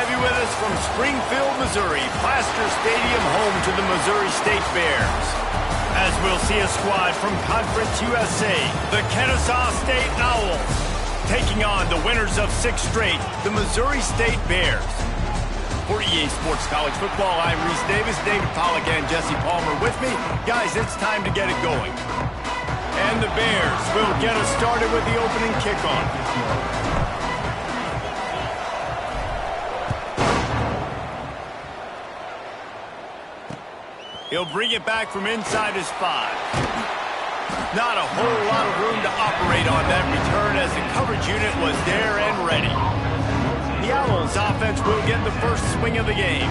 have you with us from Springfield, Missouri, Plaster Stadium, home to the Missouri State Bears. As we'll see a squad from Conference USA, the Kennesaw State Owls, taking on the winners of 6 straight, the Missouri State Bears. For EA Sports College Football, I'm Reese Davis, David Pollack, and Jesse Palmer with me. Guys, it's time to get it going. And the Bears will get us started with the opening kickoff. He'll bring it back from inside his 5. Not a whole lot of room to operate on that return as the coverage unit was there and ready. The Owls offense will get the first swing of the game.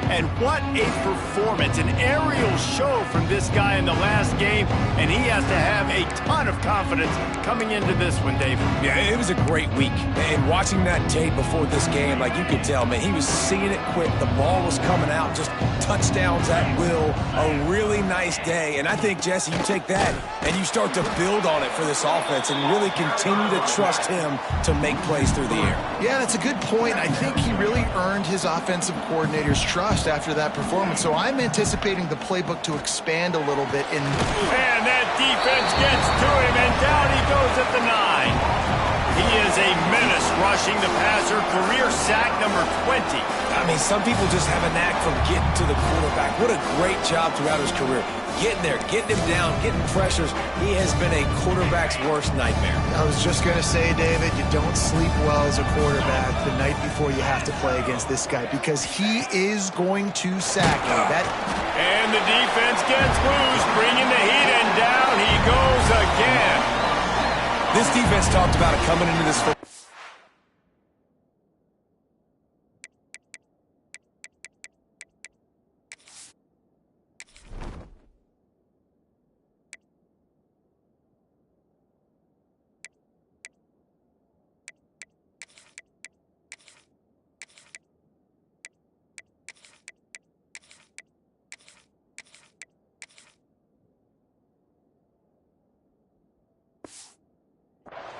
And what a performance, an aerial show from this guy in the last game, and he has to have a ton of confidence coming into this one, Dave. Yeah, it was a great week. And watching that tape before this game, like you could tell, man, he was seeing it quick. The ball was coming out, just touchdowns at will. A really nice day. And I think, Jesse, you take that and you start to build on it for this offense and really continue to trust him to make plays through the air. Yeah, that's a good point. I think he really earned his offensive coordinator's trust after that performance. So I'm anticipating the playbook to expand a little bit. And that defense gets to him, and down he goes at the 9. He is a menace rushing the passer, career sack number 20. I mean, some people just have a knack for getting to the quarterback. What a great job throughout his career. Getting there, getting him down, getting pressures. He has been a quarterback's worst nightmare. I was just going to say, David, you don't sleep well as a quarterback the night before you have to play against this guy because he is going to sack you. And the defense gets loose, bringing the heat, and down he goes again. This defense talked about it coming into this football.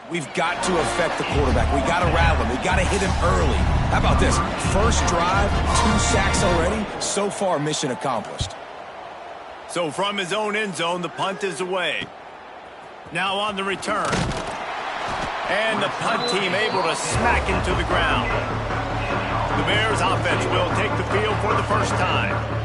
We've got to affect the quarterback. We got to rattle him. We got to hit him early. How about this? First drive, 2 sacks already. So far, mission accomplished. So from his own end zone, the punt is away. Now on the return. And the punt team able to smack into the ground. The Bears offense will take the field for the first time.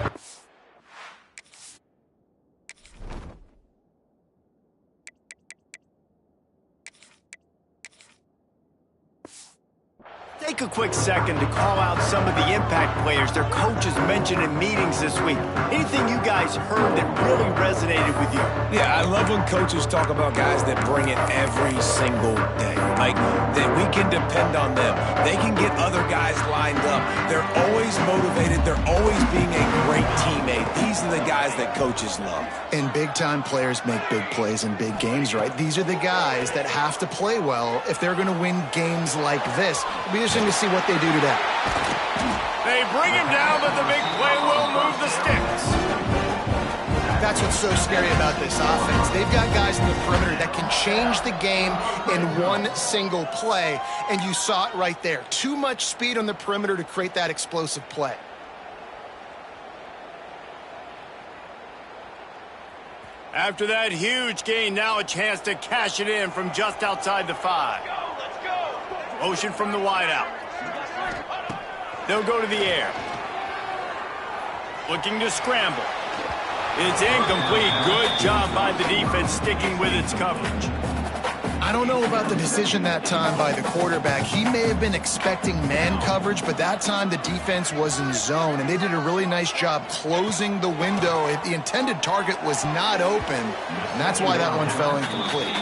Take a quick second to call out some of the impact players their coaches mentioned in meetings this week. Anything you guys heard that really resonated with you? Yeah, I love when coaches talk about guys that bring it every single day. Like, that we can depend on them. They can get other guys lined up. They're always motivated. They're always being a great teammate. These are the guys that coaches love. And big-time players make big plays in big games, right? These are the guys that have to play well if they're going to win games like this. It'll be interesting to see what they do today. They bring him down, but the big play will move the sticks. That's what's so scary about this offense. They've got guys in the perimeter that can change the game in one single play, and you saw it right there. Too much speed on the perimeter to create that explosive play. After that huge gain, now a chance to cash it in from just outside the 5. Motion from the wideout. They'll go to the air. Looking to scramble. It's incomplete. Good job by the defense sticking with its coverage. I don't know about the decision that time by the quarterback. He may have been expecting man coverage, but that time the defense was in zone, and they did a really nice job closing the window. The intended target was not open, and that's why that one fell incomplete.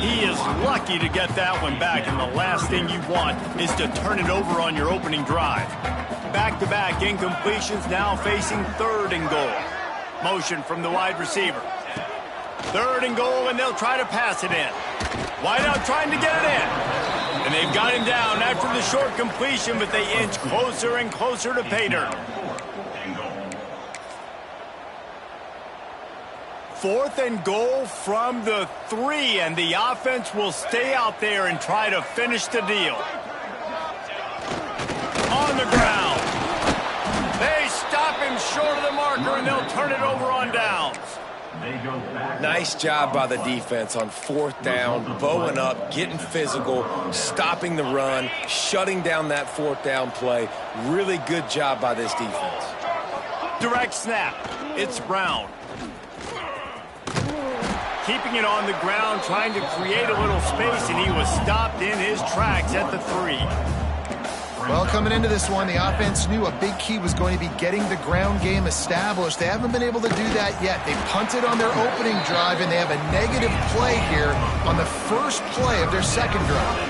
He is lucky to get that one back, and the last thing you want is to turn it over on your opening drive. Back-to-back incompletions, now facing 3rd and goal. Motion from the wide receiver. 3rd and goal, and they'll try to pass it in. Wideout trying to get it in. And they've got him down after the short completion, but they inch closer and closer to pay dirt. 4th and goal from the 3, and the offense will stay out there and try to finish the deal. On the ground. They stop him short of the marker, and they'll turn it over on downs. Nice job by the defense on 4th down, bowing up, getting physical, stopping the run, shutting down that 4th down play. Really good job by this defense. Direct snap. It's Brown. Keeping it on the ground, trying to create a little space, and he was stopped in his tracks at the 3. Well, coming into this one, the offense knew a big key was going to be getting the ground game established. They haven't been able to do that yet. They punted on their opening drive, and they have a negative play here on the first play of their second drive.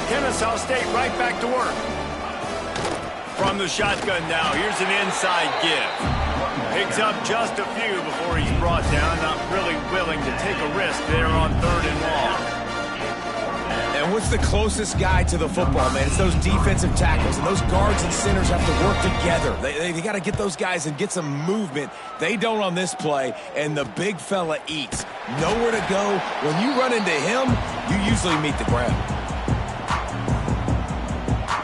Kennesaw State right back to work. From the shotgun now, here's an inside give. Picks up just a few before he's brought down, not really willing to take a risk there on 3rd and long. And what's the closest guy to the football, man? It's those defensive tackles, and those guards and centers have to work together. They got to get those guys and get some movement. They don't on this play, and the big fella eats. Nowhere to go. When you run into him, you usually meet the ground.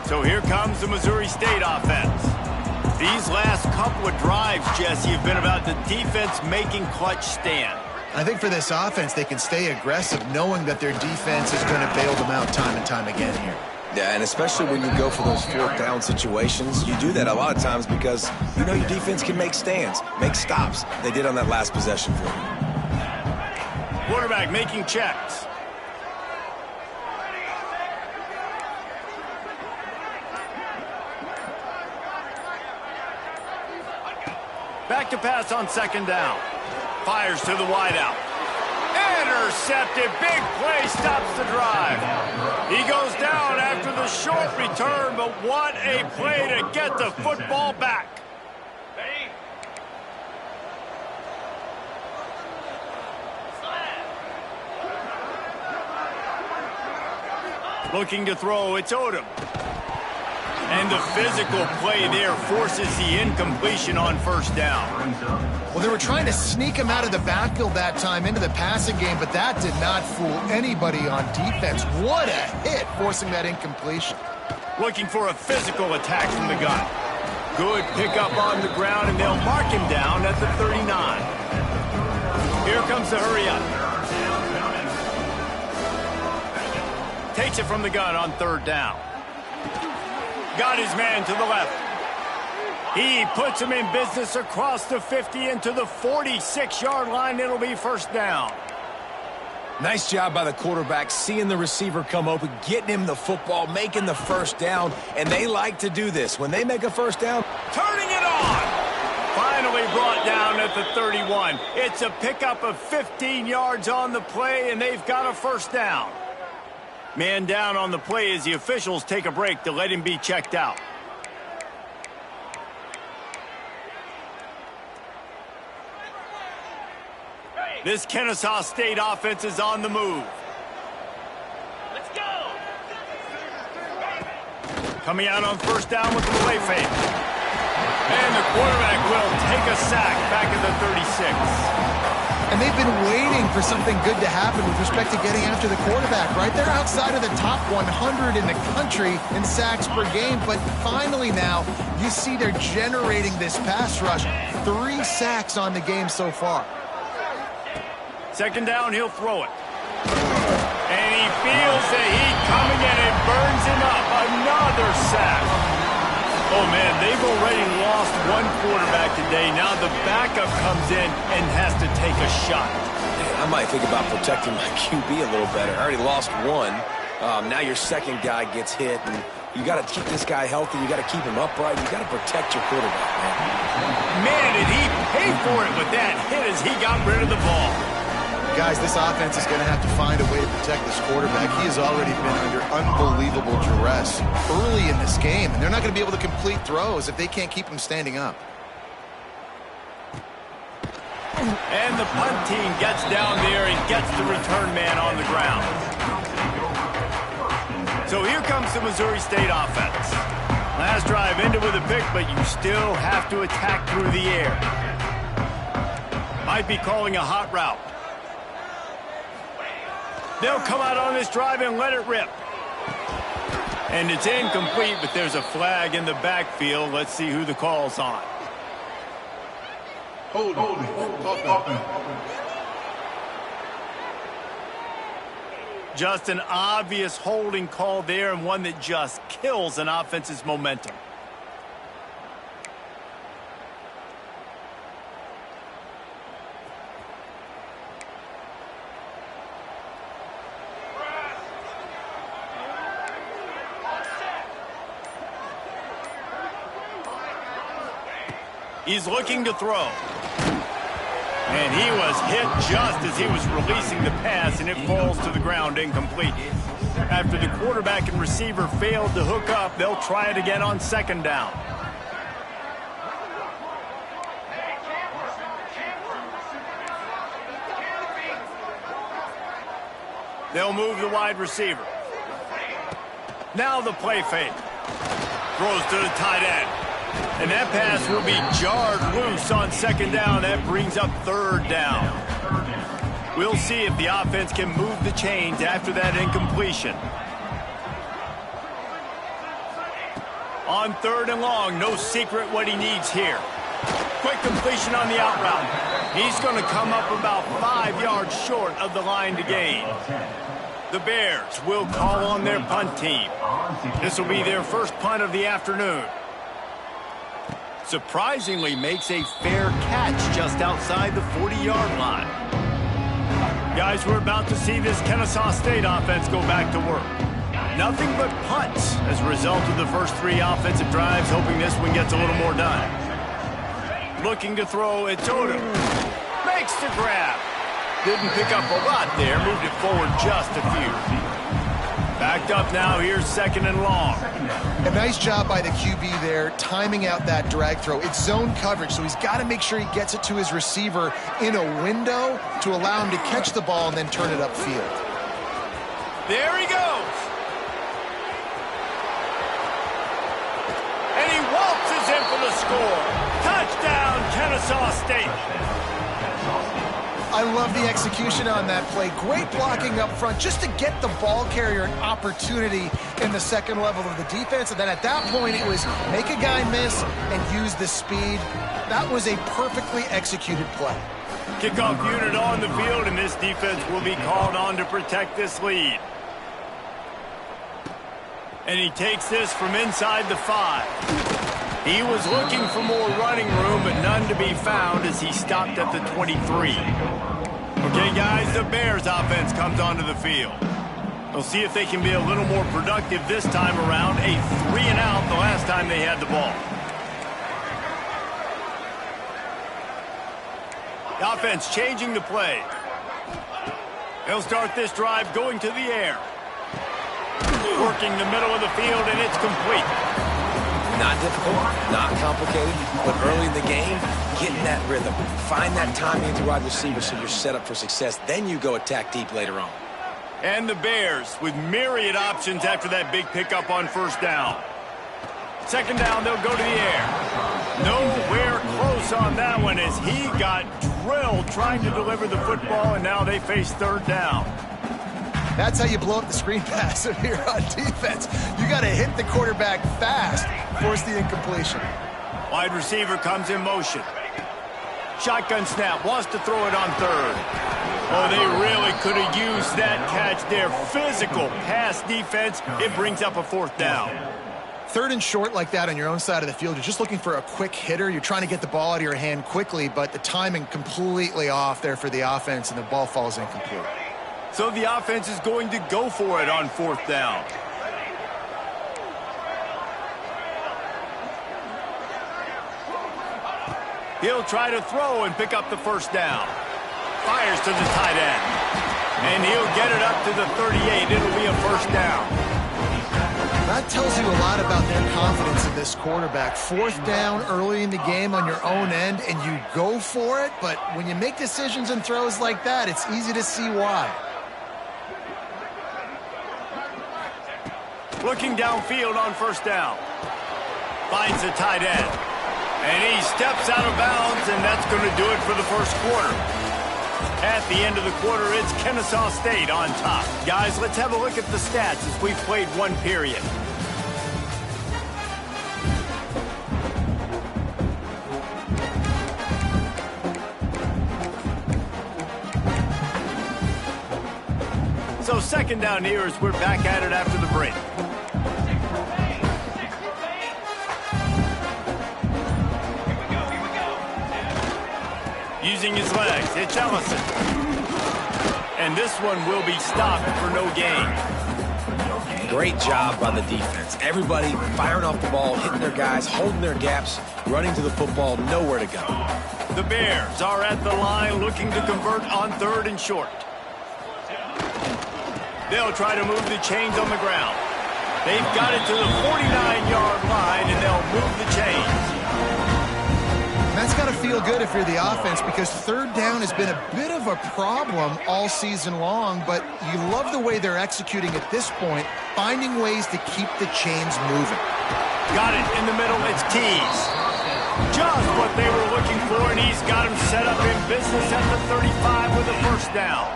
So here comes the Missouri State offense. These last couple of drives, Jesse, have been about the defense making clutch stand. I think for this offense, they can stay aggressive knowing that their defense is going to bail them out time and time again here. Yeah, and especially when you go for those 4th down situations, you do that a lot of times because you know your defense can make stands, make stops. They did on that last possession for you. Quarterback making checks. Back to pass on 2nd down. Fires to the wideout. Intercepted. Big play stops the drive. He goes down after the short return, but what a play to get the football back. Looking to throw, it's Odom. And the physical play there forces the incompletion on 1st down. Well, they were trying to sneak him out of the backfield that time into the passing game, but that did not fool anybody on defense. What a hit, forcing that incompletion. Looking for a physical attack from the gun. Good pickup on the ground, and they'll mark him down at the 39. Here comes the hurry up. Takes it from the gun on 3rd down. Got his man to the left. He puts him in business across the 50 into the 46-yard line. It'll be 1st down. Nice job by the quarterback, seeing the receiver come open, getting him the football, making the 1st down, and they like to do this. When they make a 1st down, turning it on. Finally brought down at the 31. It's a pickup of 15 yards on the play, and they've got a 1st down. Man down on the play as the officials take a break to let him be checked out. This Kennesaw State offense is on the move. Let's go! Coming out on 1st down with the play fake. And the quarterback will take a sack back at the 36. And they've been waiting for something good to happen with respect to getting after the quarterback, right? They're outside of the top 100 in the country in sacks per game, but finally now you see they're generating this pass rush. 3 sacks on the game so far. 2nd down, he'll throw it. And he feels the heat coming and it burns him up. Another sack. Oh, man, they've already lost one quarterback today. Now the backup comes in and has to take a shot. Man, I might think about protecting my QB a little better. I already lost one. Now your 2nd guy gets hit, and you got to keep this guy healthy. You got to keep him upright. You got to protect your quarterback, man. Man, did he pay for it with that hit as he got rid of the ball. Guys, this offense is going to have to find a way to protect this quarterback. He has already been under unbelievable duress early in this game, and they're not going to be able to complete throws if they can't keep him standing up. And the punt team gets down there and gets the return man on the ground. So here comes the Missouri State offense. Last drive ended with a pick, but you still have to attack through the air. Might be calling a hot route. They'll come out on this drive and let it rip. And it's incomplete, but there's a flag in the backfield. Let's see who the call's on. Hold. Just an obvious holding call there, and one that just kills an offense's momentum. He's looking to throw. And he was hit just as he was releasing the pass, and it falls to the ground incomplete. After the quarterback and receiver failed to hook up, they'll try it again on second down. They'll move the wide receiver. Now the play fake. Throws to the tight end. And that pass will be jarred loose on second down. That brings up third down. We'll see if the offense can move the chains after that incompletion. On third and long, no secret what he needs here. Quick completion on the out route. He's going to come up about 5 yards short of the line to gain. The Bears will call on their punt team. This will be their first punt of the afternoon. Surprisingly makes a fair catch just outside the 40-yard line. Guys, we're about to see this Kennesaw State offense go back to work. Nothing but punts as a result of the first 3 offensive drives, hoping this one gets a little more done. Looking to throw, it's Odom. Makes the grab. Didn't pick up a lot there, moved it forward just a few. Backed up now, here's second and long. A nice job by the QB there, timing out that drag throw. It's zone coverage, so he's got to make sure he gets it to his receiver in a window to allow him to catch the ball and then turn it upfield. There he goes. And he waltzes in for the score. Touchdown, Kennesaw State. I love the execution on that play. Great blocking up front just to get the ball carrier an opportunity in the second level of the defense. And then at that point, it was make a guy miss and use the speed. That was a perfectly executed play. Kickoff unit on the field, and this defense will be called on to protect this lead. And he takes this from inside the 5. He was looking for more running room, but none to be found as he stopped at the 23. Okay, guys, the Bears offense comes onto the field. We'll see if they can be a little more productive this time around. A 3-and-out the last time they had the ball. The offense changing the play. They'll start this drive going to the air. Working the middle of the field, and it's complete. Not difficult, not complicated, but early in the game, get in that rhythm. Find that timing at the wide receiver so you're set up for success. Then you go attack deep later on. And the Bears with myriad options after that big pickup on first down. Second down, they'll go to the air. Nowhere close on that one as he got drilled trying to deliver the football, and now they face third down. That's how you blow up the screen pass here on defense. You got to hit the quarterback fast, force the incompletion. Wide receiver comes in motion. Shotgun snap, wants to throw it on third. Oh, they really could have used that catch there. Physical pass defense. It brings up a fourth down. Third and short like that on your own side of the field, you're just looking for a quick hitter. You're trying to get the ball out of your hand quickly, but the timing completely off there for the offense, and the ball falls incomplete. So the offense is going to go for it on fourth down. He'll try to throw and pick up the first down. Fires to the tight end. And he'll get it up to the 38. It'll be a first down. That tells you a lot about their confidence in this quarterback. Fourth down early in the game on your own end, and you go for it. But when you make decisions and throws like that, it's easy to see why. Looking downfield on first down. Finds the tight end. And he steps out of bounds, and that's going to do it for the first quarter. At the end of the quarter, it's Kennesaw State on top. Guys, let's have a look at the stats as we've played one period. second down here as we're back at it after the break. Using his legs, it's Ellison. And this one will be stopped for no gain. Great job by the defense. Everybody firing off the ball, hitting their guys, holding their gaps, running to the football, nowhere to go. The Bears are at the line looking to convert on 3rd and short. They'll try to move the chains on the ground. They've got it to the 49-yard line, and they'll move the chains. That's got to feel good if you're the offense, because 3rd down has been a bit of a problem all season long, but you love the way they're executing at this point, finding ways to keep the chains moving. Got it in the middle, it's Tease. Just what they were looking for, and he's got him set up in business at the 35 with a first down.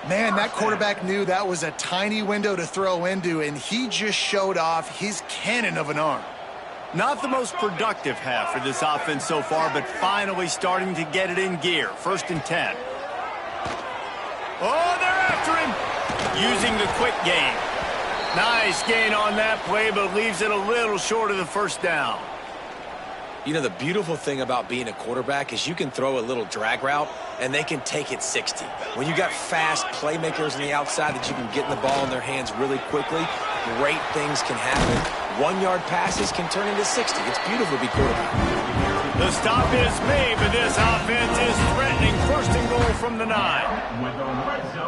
Man, that quarterback knew that was a tiny window to throw into, and he just showed off his cannon of an arm. Not the most productive half for this offense so far, but finally starting to get it in gear. 1st and 10. Oh, they're after him. Using the quick game. Nice gain on that play, but leaves it a little short of the first down. You know, the beautiful thing about being a quarterback is you can throw a little drag route, and they can take it 60. When you got fast playmakers on the outside that you can get the ball in their hands really quickly, great things can happen. 1-yard passes can turn into 60. It's beautiful to be quarterback. The stop is made, but this offense is threatening 1st and goal from the 9.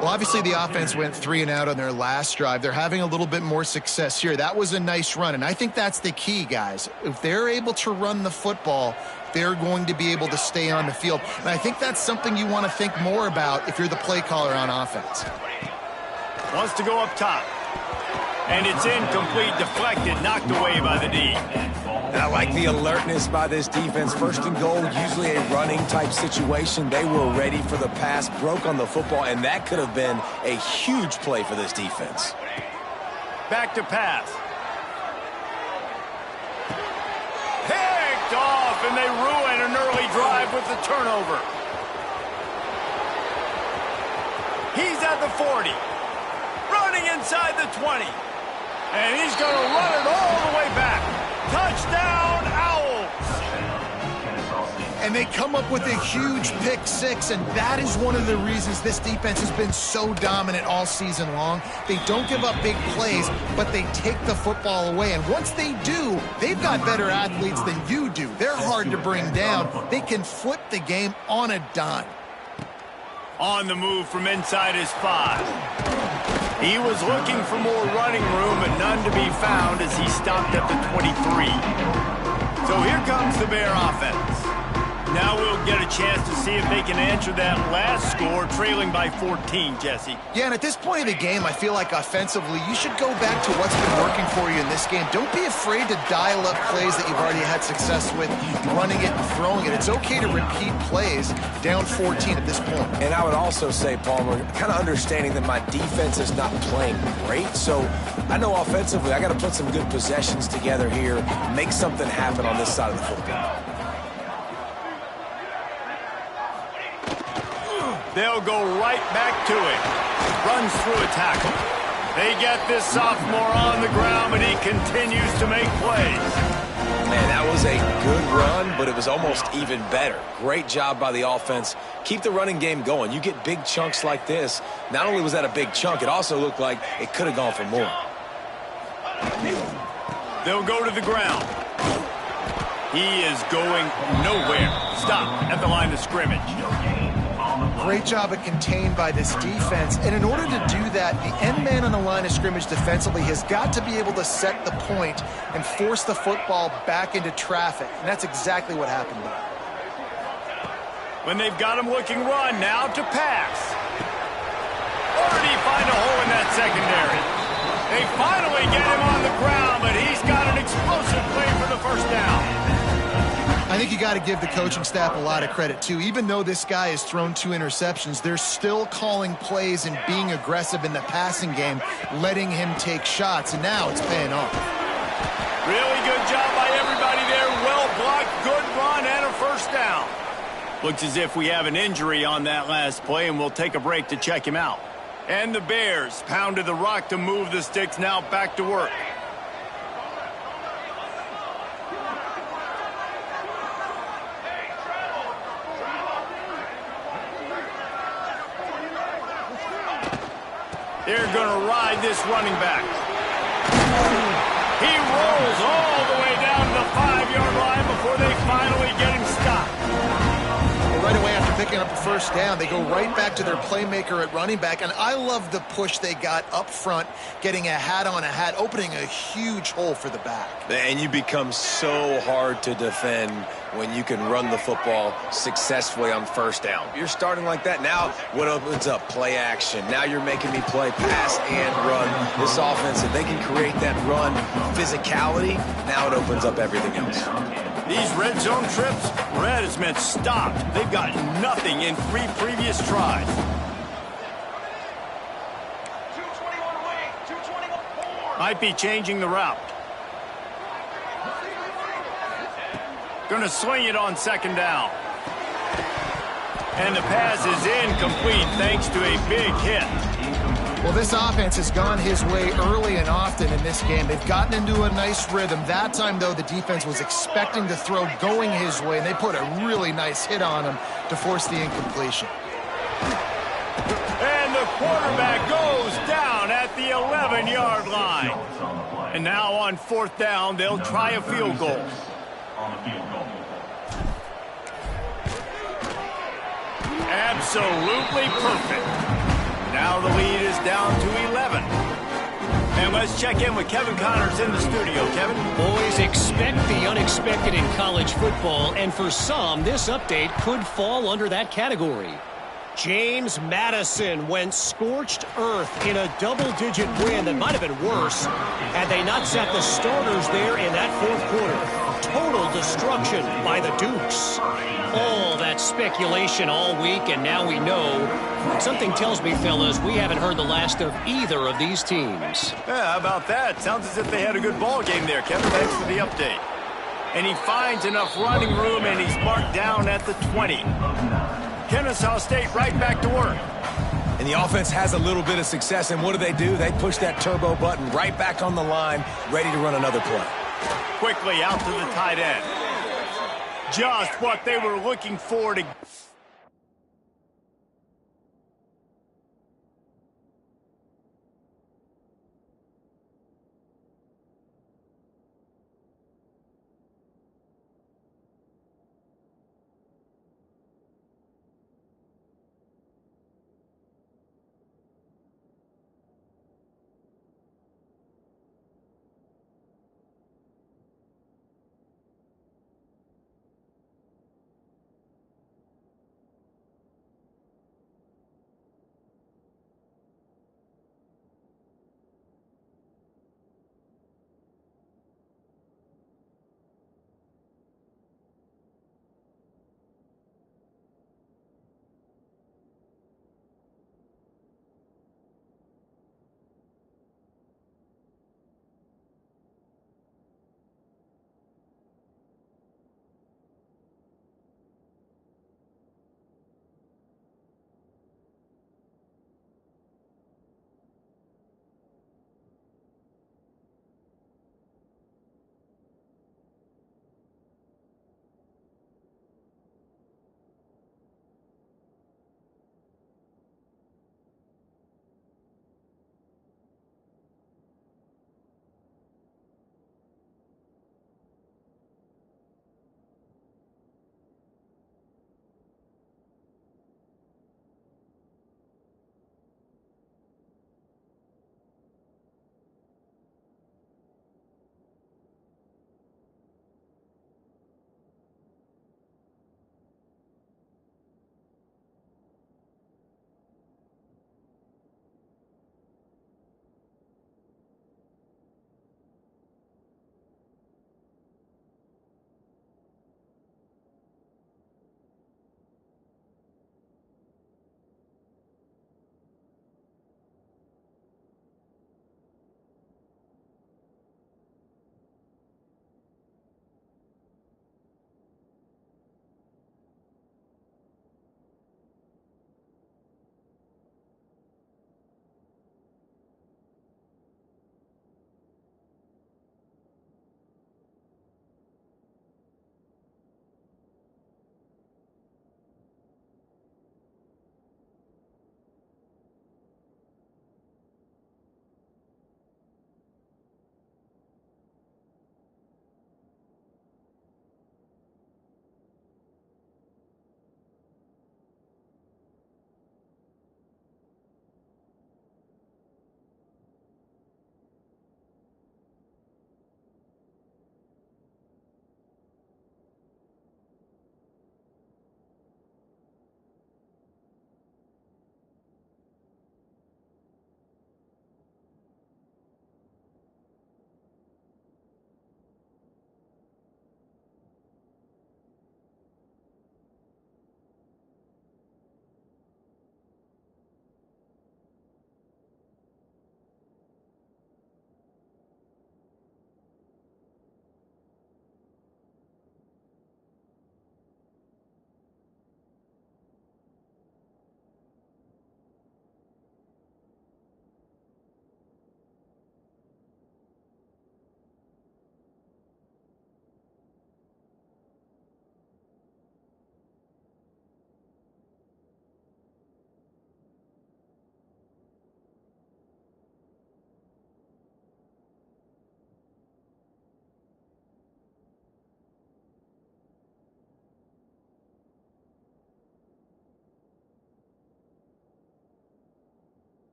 Well, obviously the offense went 3 and out on their last drive. They're having a little bit more success here. That was a nice run, and I think that's the key, guys. If they're able to run the football, they're going to be able to stay on the field. And I think that's something you want to think more about if you're the play caller on offense. Wants to go up top. And it's incomplete, deflected, knocked away by the D. And I like the alertness by this defense. 1st and goal, usually a running type situation. They were ready for the pass, broke on the football, and that could have been a huge play for this defense. Back to pass. Picked off, and they ruin an early drive with the turnover. He's at the 40. Running inside the 20. And he's going to run it all the way back. Touchdown, Owls! And they come up with a huge pick 6, and that is one of the reasons this defense has been so dominant all season long. They don't give up big plays, but they take the football away. And once they do, they've got better athletes than you do. They're hard to bring down. They can flip the game on a dime. On the move from inside his 5. He was looking for more running room, but none to be found as he stopped at the 23. So here comes the Bear offense. Now we'll get a chance to see if they can answer that last score, trailing by 14, Jesse. Yeah, and at this point of the game, I feel like offensively, you should go back to what's been working for you in this game. Don't be afraid to dial up plays that you've already had success with, running it and throwing it. It's okay to repeat plays down 14 at this point. And I would also say, Palmer, kind of understanding that my defense is not playing great, so I know offensively I got to put some good possessions together here, make something happen on this side of the football. They'll go right back to it. Runs through a tackle. They get this sophomore on the ground, but he continues to make plays. Man, that was a good run, but it was almost even better. Great job by the offense. Keep the running game going. You get big chunks like this. Not only was that a big chunk, it also looked like it could have gone for more. They'll go to the ground. He is going nowhere. Stop at the line of scrimmage. Great job of contained by this defense. And in order to do that, the end man on the line of scrimmage defensively has got to be able to set the point and force the football back into traffic. And that's exactly what happened there. When they've got him looking run, now to pass. Already find a hole in that secondary. They finally get him on the ground, but he's got an explosive play for the first down. I think you got to give the coaching staff a lot of credit, too. Even though this guy has thrown 2 interceptions, they're still calling plays and being aggressive in the passing game, letting him take shots, and now it's paying off. Really good job by everybody there. Well blocked, good run, and a first down. Looks as if we have an injury on that last play, and we'll take a break to check him out. And the Bears pounded the rock to move the sticks, now back to work. They're going to ride this running back. He rolls all the way down to the 5-yard line before they finally get him stopped. Right away after picking up a first down, they go right back to their playmaker at running back. And I love the push they got up front, getting a hat on a hat, opening a huge hole for the back. And you become so hard to defend when you can run the football successfully on first down. You're starting like that. Now what opens up? Play action. Now you're making me play pass and run. This offense, if they can create that run physicality, now it opens up everything else. These red zone trips, red has meant stopped. They've got nothing in 3 previous tries. 221 away, 221 Might be changing the route. Going to swing it on second down. And the pass is incomplete thanks to a big hit. Well, this offense has gone his way early and often in this game. They've gotten into a nice rhythm. That time, though, the defense was expecting the throw going his way, and they put a really nice hit on him to force the incompletion. And the quarterback goes down at the 11-yard line. And now on 4th down, they'll try a field goal. Absolutely perfect. Now the lead is down to 11. And let's check in with Kevin Connors in the studio. Kevin? Boys, expect the unexpected in college football, and for some, this update could fall under that category. James Madison went scorched earth in a double-digit win that might have been worse had they not sat the starters there in that 4th quarter. Total destruction by the Dukes. All that speculation all week, and now we know. Something tells me, fellas, we haven't heard the last of either of these teams. Yeah, how about that? Sounds as if they had a good ball game there, Kevin. Thanks for the update. And he finds enough running room, and he's marked down at the 20. Kennesaw State right back to work. And the offense has a little bit of success, and what do? They push that turbo button right back on the line, ready to run another play. Quickly out to the tight end. Just what they were looking for to...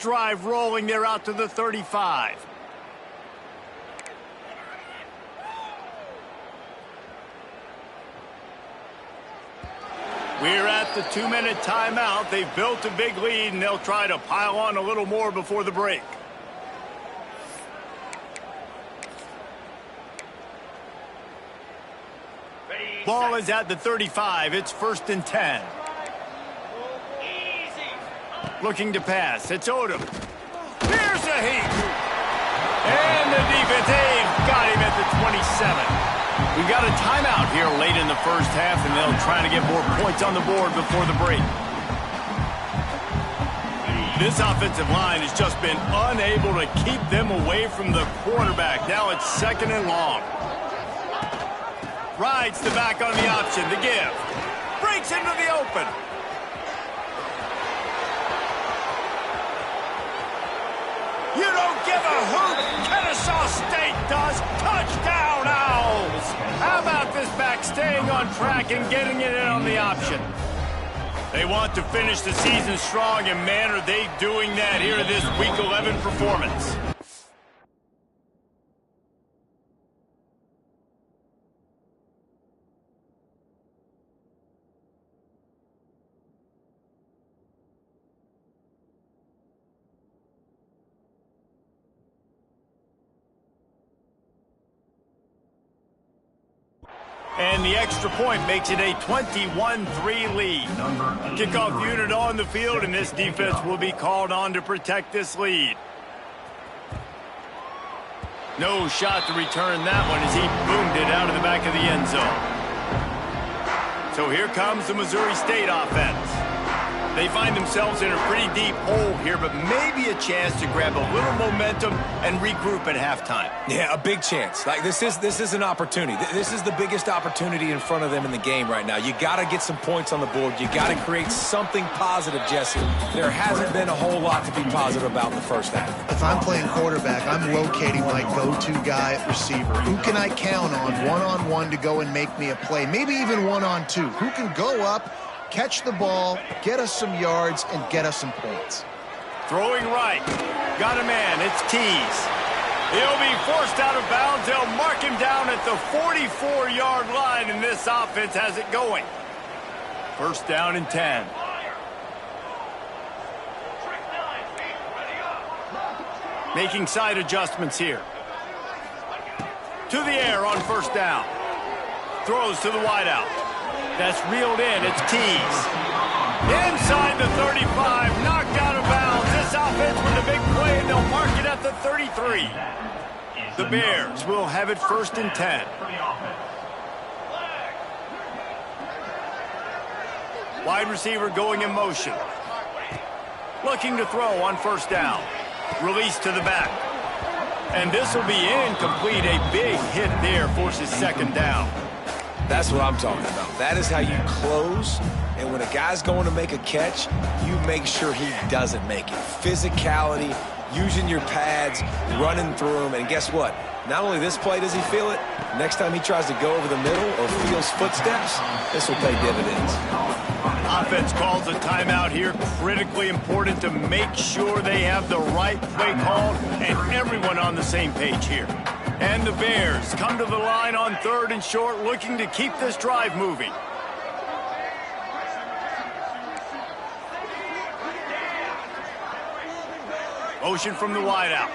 drive rolling there out to the 35. We're at the 2-minute timeout. They've built a big lead, and they'll try to pile on a little more before the break. Ball is at the 35. It's 1st and 10. Looking to pass. It's Odom. Here's a heat. And the defense, got him at the 27. We got a timeout here late in the first half, and they'll try to get more points on the board before the break. This offensive line has just been unable to keep them away from the quarterback. Now it's 2nd and long. Rides the back on the option. The give. Breaks into the open. You don't give a hoot. Kennesaw State does. Touchdown, Owls. How about this back staying on track and getting it in on the option? They want to finish the season strong, and man, are they doing that here in this Week 11 performance. And the extra point makes it a 21-3 lead. Kickoff unit on the field, and this defense will be called on to protect this lead. No shot to return that one as he boomed it out of the back of the end zone. So here comes the Missouri State offense. They find themselves in a pretty deep hole here, but maybe a chance to grab a little momentum and regroup at halftime. Yeah, a big chance. Like this is an opportunity. This is the biggest opportunity in front of them in the game right now. You got to get some points on the board. You got to create something positive, Jesse. There hasn't been a whole lot to be positive about in the first half. If I'm playing quarterback, I'm locating my go-to guy at receiver. Who can I count on one-on-one to go and make me a play? Maybe even one-on-two. Who can go up, catch the ball, get us some yards, and get us some points. Throwing right. Got a man. It's Tease. He'll be forced out of bounds. They'll mark him down at the 44-yard line, and this offense has it going. 1st down and 10. Making side adjustments here. To the air on 1st down. Throws to the wideout. That's reeled in. It's Tease. Inside the 35. Knocked out of bounds. This offense with a big play, and they'll mark it at the 33. The Bears will have it 1st and 10. Wide receiver going in motion. Looking to throw on 1st down. Release to the back. And this will be incomplete. A big hit there forces 2nd down. That's what I'm talking about. That is how you close. And when a guy's going to make a catch, you make sure he doesn't make it. Physicality, using your pads, running through them. And guess what? Not only this play does he feel it, next time he tries to go over the middle or feels footsteps, this will pay dividends. Offense calls a timeout here. Critically important to make sure they have the right play called and everyone on the same page here. And the Bears come to the line on 3rd and short, looking to keep this drive moving. Motion from the wideout.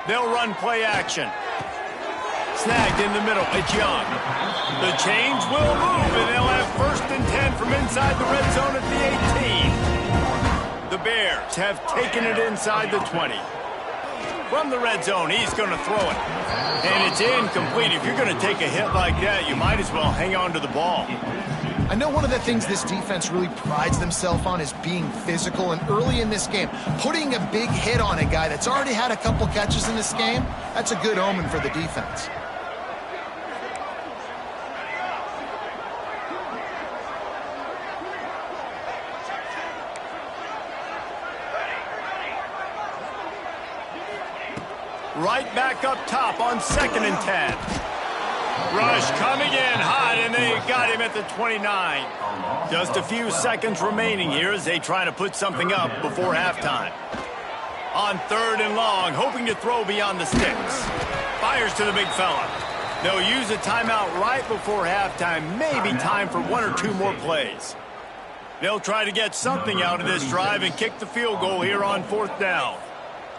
They'll run play action. Snagged in the middle. It's Young. The change will move, and they'll have 1st and 10 from inside the red zone at the 18. The Bears have taken it inside the 20. From the red zone, he's going to throw it. And it's incomplete. If you're going to take a hit like that, you might as well hang on to the ball. I know one of the things this defense really prides themselves on is being physical, and early in this game, putting a big hit on a guy that's already had a couple catches in this game, that's a good omen for the defense. Right back up top on 2nd and 10. Rush coming in hot, and they got him at the 29. Just a few seconds remaining here as they try to put something up before halftime. On 3rd and long, hoping to throw beyond the sticks. Fires to the big fella. They'll use a timeout right before halftime. Maybe time for 1 or 2 more plays. They'll try to get something out of this drive and kick the field goal here on 4th down.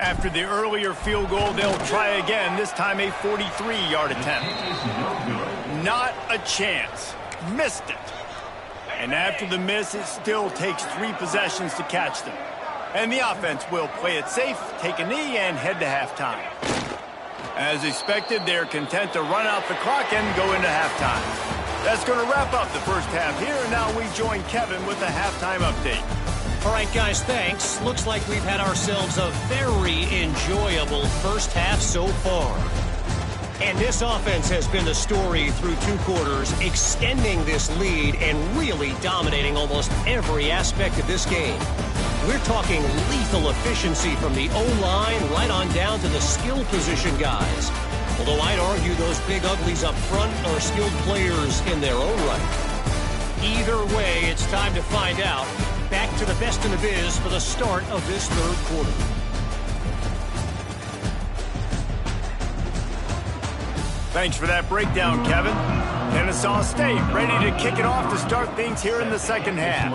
After the earlier field goal, they'll try again, this time a 43-yard attempt. Not a chance. Missed it. And after the miss, it still takes 3 possessions to catch them. And the offense will play it safe, take a knee, and head to halftime. As expected, they're content to run out the clock and go into halftime. That's going to wrap up the first half here, and now we join Kevin with the halftime update. All right, guys, thanks. Looks like we've had ourselves a very enjoyable first half so far. And this offense has been the story through 2 quarters, extending this lead and really dominating almost every aspect of this game. We're talking lethal efficiency from the O-line right on down to the skill position guys. Although I'd argue those big uglies up front are skilled players in their own right. Either way, it's time to find out. Back to the best in the biz for the start of this 3rd quarter. Thanks for that breakdown, Kevin. Kennesaw State ready to kick it off to start things here in the second half.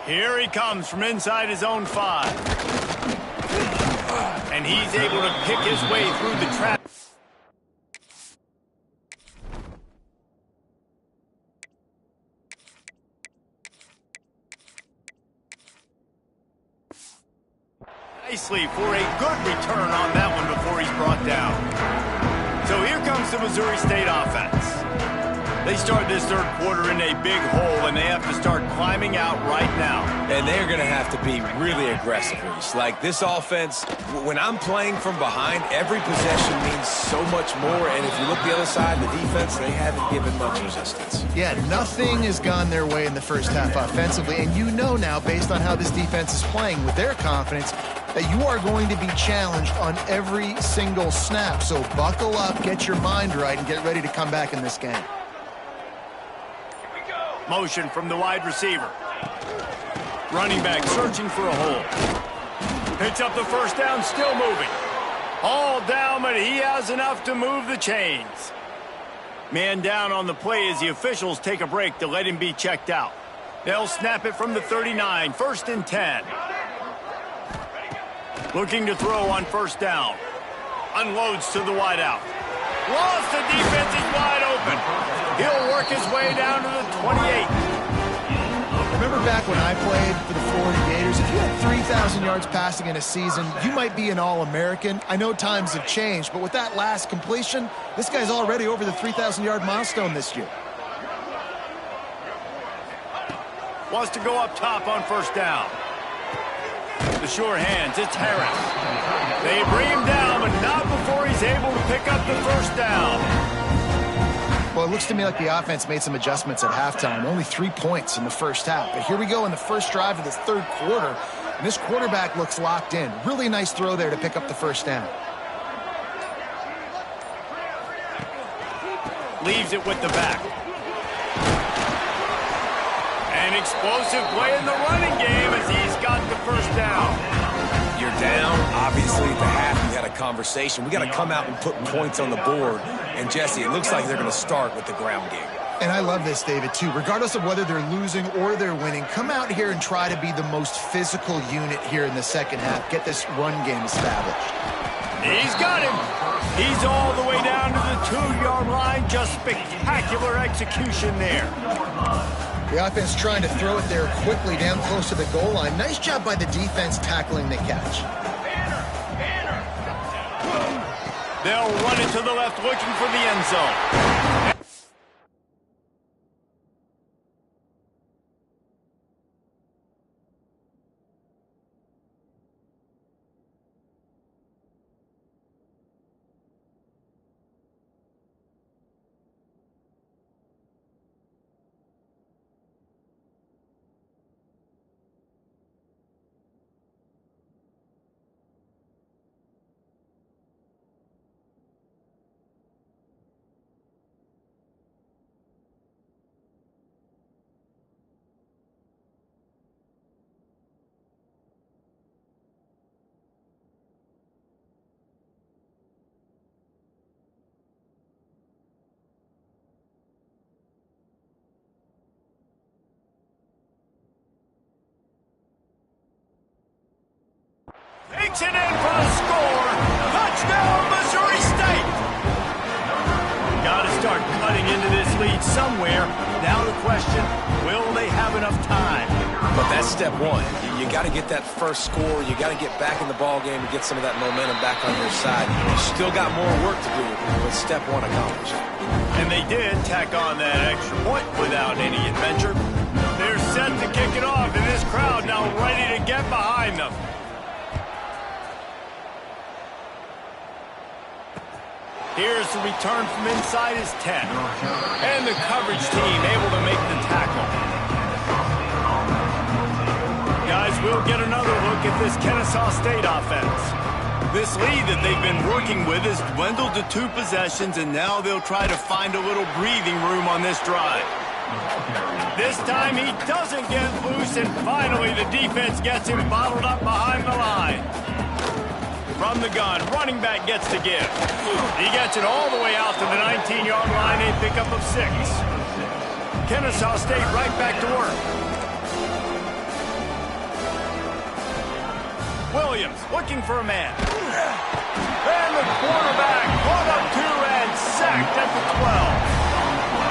Here he comes from inside his own 5. And he's able to pick his way through the trap. Nicely for a good return on that one before he's brought down. So here comes the Missouri State offense. They start this 3rd quarter in a big hole, and they have to start climbing out right now. And they're going to have to be really aggressive. Like this offense, when I'm playing from behind, every possession means so much more. And if you look the other side, the defense, they haven't given much resistance. Yeah, nothing has gone their way in the first half offensively. And you know now, based on how this defense is playing with their confidence, that you are going to be challenged on every single snap. So buckle up, get your mind right, and get ready to come back in this game. Motion from the wide receiver. Running back searching for a hole. Picks up the first down, still moving. All down, but he has enough to move the chains. Man down on the play as the officials take a break to let him be checked out. They'll snap it from the 39, 1st and 10. Looking to throw on 1st down. Unloads to the wideout. Lost, the defense is wide open. He'll work his way down to the 28. Remember back when I played for the Florida Gators, if you had 3,000 yards passing in a season, you might be an All-American. I know times have changed, but with that last completion, this guy's already over the 3,000-yard milestone this year. Wants to go up top on 1st down. The sure hands, it's Harris. They bring him down, but not before he's able to pick up the 1st down. Well, it looks to me like the offense made some adjustments at halftime. Only 3 points in the first half. But here we go in the first drive of this 3rd quarter. And this quarterback looks locked in. Really nice throw there to pick up the 1st down. Leaves it with the back. An explosive play in the running game as he's got the 1st down. You're down. Obviously, at the half, you had a conversation. We got to come out and put points on the board. And, Jesse, it looks like they're going to start with the ground game. And I love this, David, too. Regardless of whether they're losing or they're winning, come out here and try to be the most physical unit here in the second half. Get this run game established. He's got him. He's all the way down to the 2-yard line. Just spectacular execution there. The offense trying to throw it there quickly down close to the goal line. Nice job by the defense tackling the catch. They'll run it to the left looking for the end zone. Takes it in for the score. Touchdown, Missouri State. Got to start cutting into this lead somewhere. Now the question, will they have enough time? But that's step one. You got to get that first score. You got to get back in the ball game and get some of that momentum back on your side. You still got more work to do, but step one accomplished. And they did tack on that extra point without any adventure. They're set to kick it off, and this crowd now ready to get behind them. Here's the return from inside his 10. And the coverage team able to make the tackle. Guys, we'll get another look at this Kennesaw State offense. This lead that they've been working with has dwindled to 2 possessions, and now they'll try to find a little breathing room on this drive. This time he doesn't get loose, and finally the defense gets him bottled up behind the line. From the gun, running back gets to give. He gets it all the way out to the 19-yard line, a pickup of 6. Kennesaw State right back to work. Williams looking for a man. And the quarterback brought up 2 and sacked at the 12.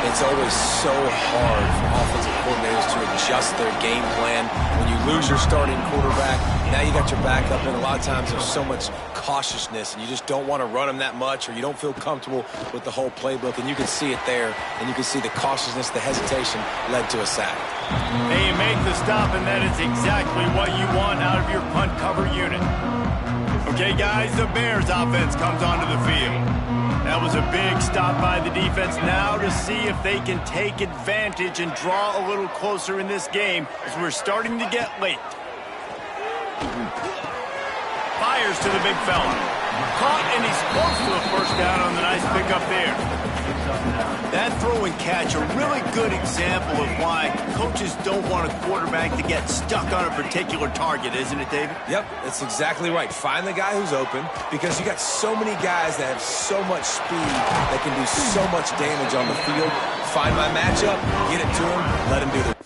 It's always so hard for offensive coordinators to adjust their game plan. When you lose your starting quarterback, now you got your backup, and a lot of times there's so much cautiousness, and you just don't want to run them that much, or you don't feel comfortable with the whole playbook, and you can see it there, and you can see the cautiousness, the hesitation led to a sack. They make the stop, and that is exactly what you want out of your punt cover unit. Okay, guys, the Bears offense comes onto the field. That was a big stop by the defense. Now to see if they can take advantage and draw a little closer in this game as we're starting to get late. Fires to the big fella. Caught, and he's close to a first down on the nice pickup there. That throw and catch, a really good example of why coaches don't want a quarterback to get stuck on a particular target, isn't it, David? Yep, that's exactly right. Find the guy who's open, because you got so many guys that have so much speed that can do so much damage on the field. Find my matchup, get it to him, let him do the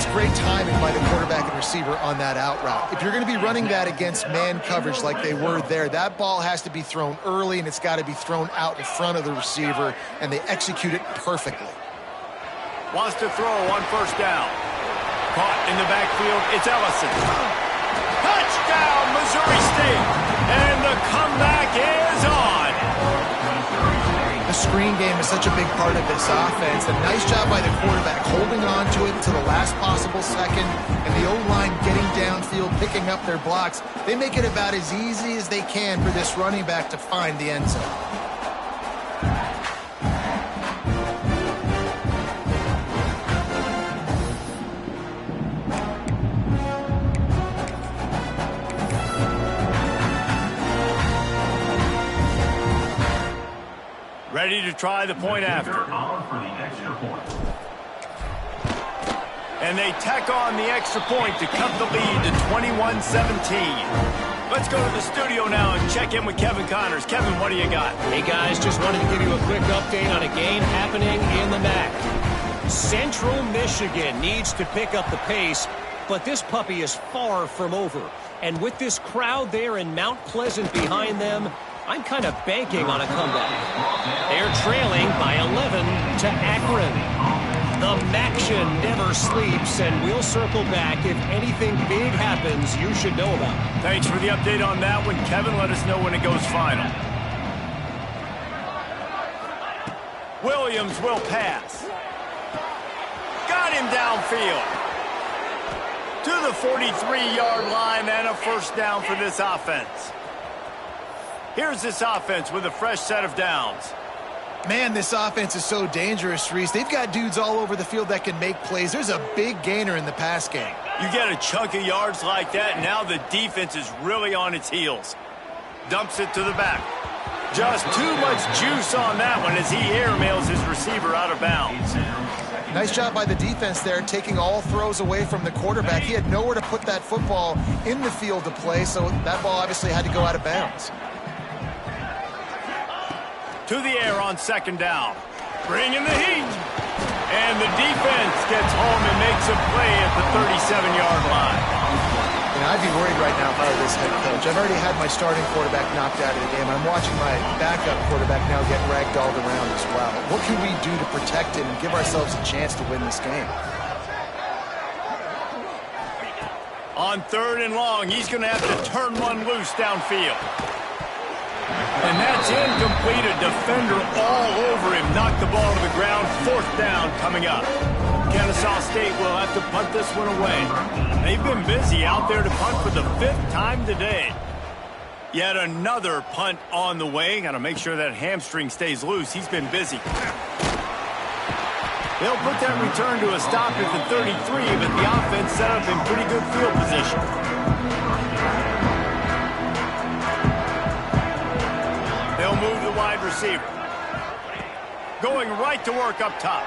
That's great timing by the quarterback and receiver on that out route. If you're going to be running that against man coverage like they were there, that ball has to be thrown early, and it's got to be thrown out in front of the receiver, and they execute it perfectly. Wants to throw on first down. Caught in the backfield, it's Ellison. Touchdown, Missouri State! And the comeback is on! The screen game is such a big part of this offense. A nice job by the quarterback holding on to it to the last possible second, and the O-line getting downfield, picking up their blocks. They make it about as easy as they can for this running back to find the end zone. Ready to try the point after. And they tack on the extra point to cut the lead to 21-17. Let's go to the studio now and check in with Kevin Connors. Kevin, what do you got? Hey, guys, just wanted to give you a quick update on a game happening in the MAC. Central Michigan needs to pick up the pace, but this puppy is far from over. And with this crowd there in Mount Pleasant behind them, I'm kind of banking on a comeback. They're trailing by 11 to Akron. The Maction never sleeps, and we'll circle back if anything big happens you should know about. Thanks for the update on that one, Kevin. Let us know when it goes final. Williams will pass. Got him downfield. To the 43-yard line and a first down for this offense. Here's this offense with a fresh set of downs. Man, this offense is so dangerous, Reese. They've got dudes all over the field that can make plays. There's a big gainer in the pass game. You get a chunk of yards like that, and now the defense is really on its heels. Dumps it to the back. Just too much juice on that one as he airmails his receiver out of bounds. Nice job by the defense there, taking all throws away from the quarterback. He had nowhere to put that football in the field to play, so that ball obviously had to go out of bounds. To the air on second down. Bringing the heat. And the defense gets home and makes a play at the 37-yard line. And I'd be worried right now if I were this head coach. I've already had my starting quarterback knocked out of the game. I'm watching my backup quarterback now get ragdolled around as well. What can we do to protect him and give ourselves a chance to win this game? On third and long, he's going to have to turn one loose downfield. And that's incomplete. A defender all over him. Knocked the ball to the ground. Fourth down coming up. Kennesaw State will have to punt this one away. They've been busy out there to punt for the 5th time today. Yet another punt on the way. Got to make sure that hamstring stays loose. He's been busy. They'll put that return to a stop at the 33, but the offense set up in pretty good field position. They'll move the wide receiver. Going right to work up top.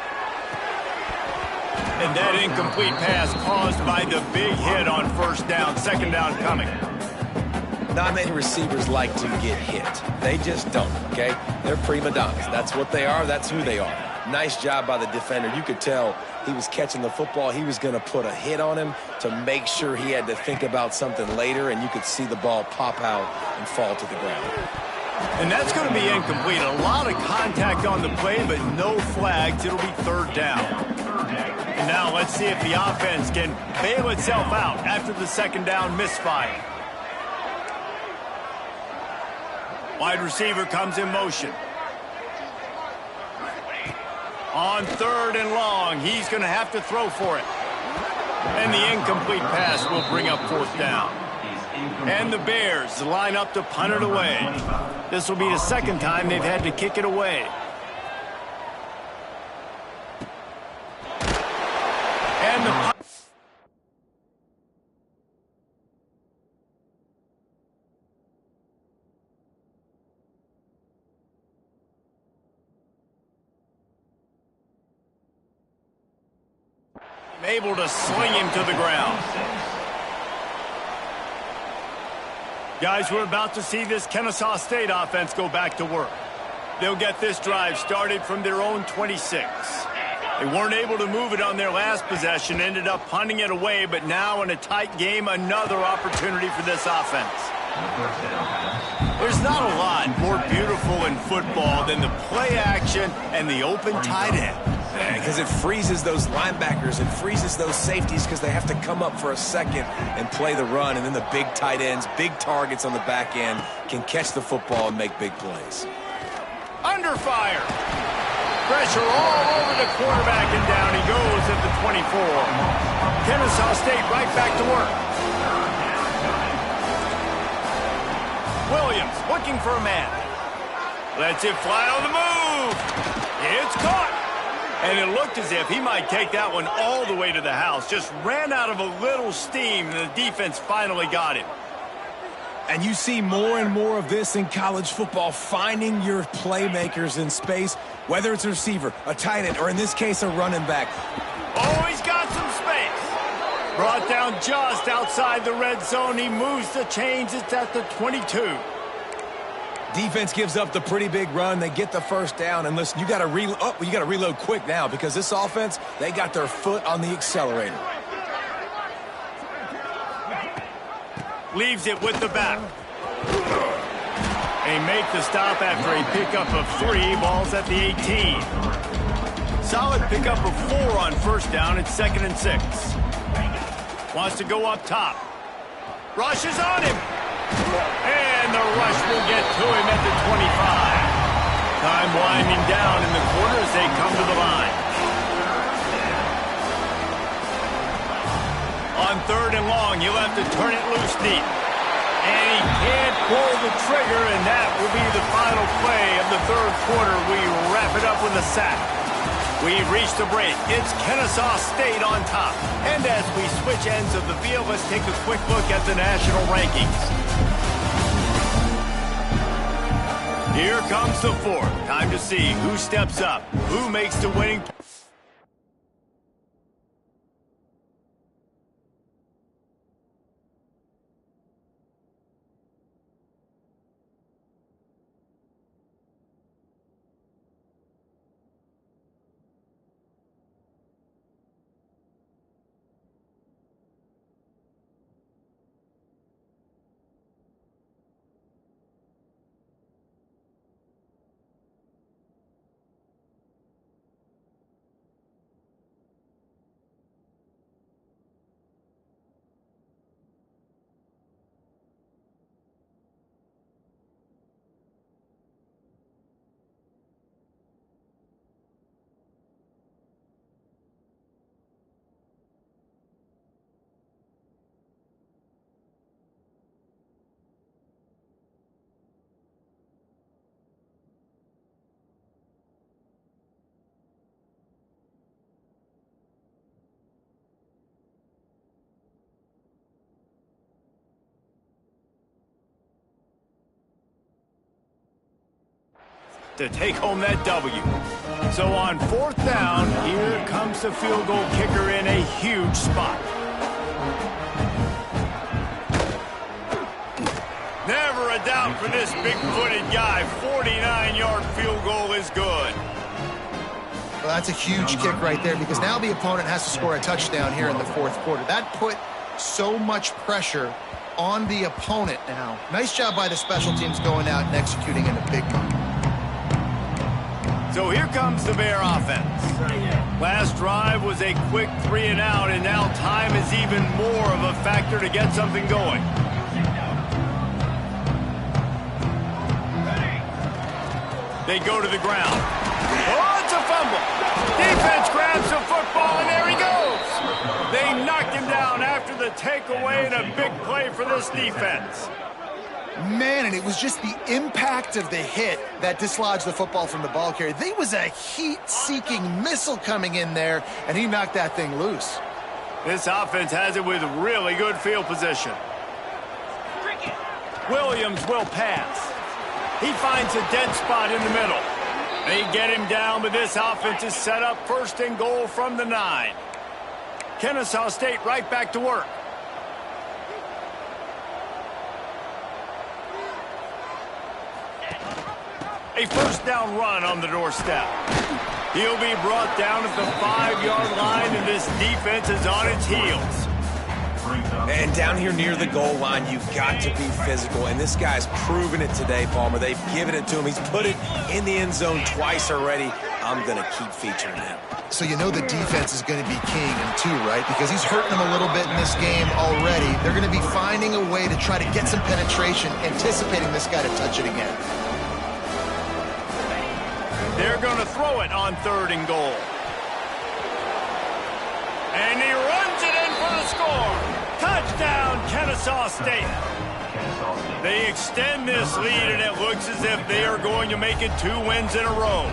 And that incomplete pass caused by the big hit on first down. Second down coming. Not many receivers like to get hit. They just don't, okay? They're prima donnas. That's what they are. That's who they are. Nice job by the defender. You could tell he was catching the football. He was going to put a hit on him to make sure he had to think about something later, and you could see the ball pop out and fall to the ground. And that's going to be incomplete. A lot of contact on the play, but no flags. It'll be third down. And now let's see if the offense can bail itself out after the second down misfire. Wide receiver comes in motion. On third and long, he's going to have to throw for it. And the incomplete pass will bring up fourth down. And the Bears line up to punt it away. This will be the second time they've had to kick it away. And the punt. Able to sling him to the ground. Guys, we're about to see this Kennesaw State offense go back to work. They'll get this drive started from their own 26. They weren't able to move it on their last possession, ended up punting it away, but now in a tight game, another opportunity for this offense. There's not a lot more beautiful in football than the play action and the open tight end. Because it freezes those linebackers, it freezes those safeties because they have to come up for a second and play the run, and then the big tight ends, big targets on the back end can catch the football and make big plays. Under fire. Pressure all over the quarterback, and down he goes at the 24. Kennesaw State right back to work. Williams looking for a man. Lets it fly on the move. It's caught. And it looked as if he might take that one all the way to the house. Just ran out of a little steam, and the defense finally got him. And you see more and more of this in college football, finding your playmakers in space, whether it's a receiver, a tight end, or in this case, a running back. Oh, he's got some space. Brought down just outside the red zone. He moves the chains. It's at the 22. Defense gives up the pretty big run. They get the first down. And listen, you got to reload quick now because this offense, they got their foot on the accelerator. Leaves it with the back. They make the stop after a pickup of 3. Ball's at the 18. Solid pickup of 4 on first down. It's 2nd and 6. Wants to go up top. Rushes on him. And the rush will get to him at the 25. Time winding down in the quarter as they come to the line. On 3rd and long, he'll have to turn it loose deep. And he can't pull the trigger, and that will be the final play of the 3rd quarter. We wrap it up with a sack. We've reached the break. It's Kennesaw State on top. And as we switch ends of the field, let's take a quick look at the national rankings. Here comes the 4th. Time to see who steps up, who makes the winning play. To take home that W. So on 4th down, here comes the field goal kicker in a huge spot. Never a doubt for this big-footed guy. 49-yard field goal is good. Well, that's a huge kick right there because now the opponent has to score a touchdown here in the 4th quarter. That put so much pressure on the opponent now. Nice job by the special teams going out and executing in a big moment. So here comes the Bear offense. Last drive was a quick 3 and out, and now time is even more of a factor to get something going. They go to the ground. Oh, it's a fumble. Defense grabs the football, and there he goes. They knock him down after the takeaway, and a big play for this defense. Man, and it was just the impact of the hit that dislodged the football from the ball carrier. There was a heat-seeking missile coming in there, and he knocked that thing loose. This offense has it with really good field position. Williams will pass. He finds a dead spot in the middle. They get him down, but this offense is set up 1st and goal from the 9. Kennesaw State right back to work. A 1st down run on the doorstep. He'll be brought down at the 5-yard line, and this defense is on its heels. And down here near the goal line, you've got to be physical. And this guy's proven it today, Palmer. They've given it to him. He's put it in the end zone twice already. I'm going to keep featuring him. So you know the defense is going to be keying him too, right? Because he's hurting them a little bit in this game already. They're going to be finding a way to try to get some penetration, anticipating this guy to touch it again. They're going to throw it on 3rd and goal. And he runs it in for the score. Touchdown, Kennesaw State. They extend this lead, and it looks as if they are going to make it 2 wins in a row.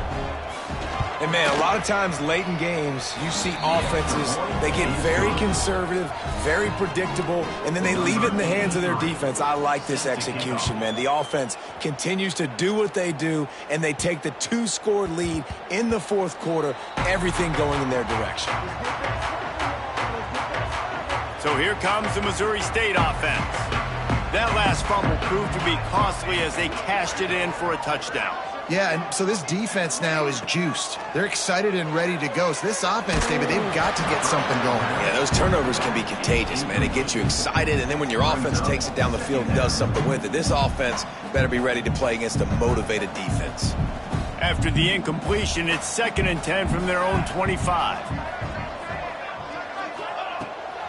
And, man, a lot of times late in games, you see offenses, they get very conservative, very predictable, and then they leave it in the hands of their defense. I like this execution, man. The offense continues to do what they do, and they take the 2-score lead in the 4th quarter, everything going in their direction. So here comes the Missouri State offense. That last fumble proved to be costly as they cashed it in for a touchdown. Yeah, and so this defense now is juiced. They're excited and ready to go. So this offense, David, they've got to get something going. Yeah, those turnovers can be contagious, man. It gets you excited, and then when your offense takes it down the field and does something with it, this offense better be ready to play against a motivated defense. After the incompletion, it's 2nd and 10 from their own 25.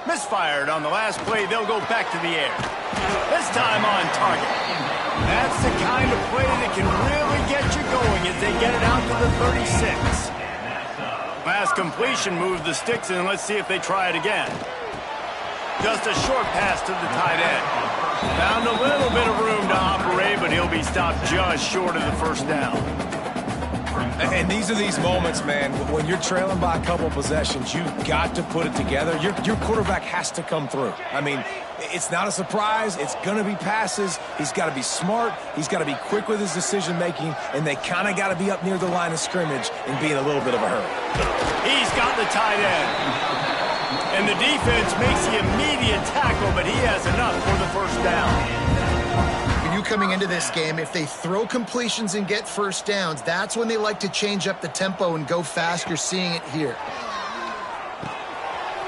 Misfired on the last play. They'll go back to the air. This time on target. That's the kind of play that can really get you going as they get it out to the 36. Last completion moves the sticks in. Let's see if they try it again. Just a short pass to the tight end. Found a little bit of room to operate, but he'll be stopped just short of the 1st down. And these are these moments, man, when you're trailing by a couple possessions, you've got to put it together. Your quarterback has to come through. I mean, it's not a surprise. It's going to be passes. He's got to be smart. He's got to be quick with his decision-making, and they kind of got to be up near the line of scrimmage and be in a little bit of a hurry. He's got the tight end. And the defense makes the immediate tackle, but he has enough for the 1st down. Coming into this game, if they throw completions and get 1st downs, that's when they like to change up the tempo and go fast. You're seeing it here.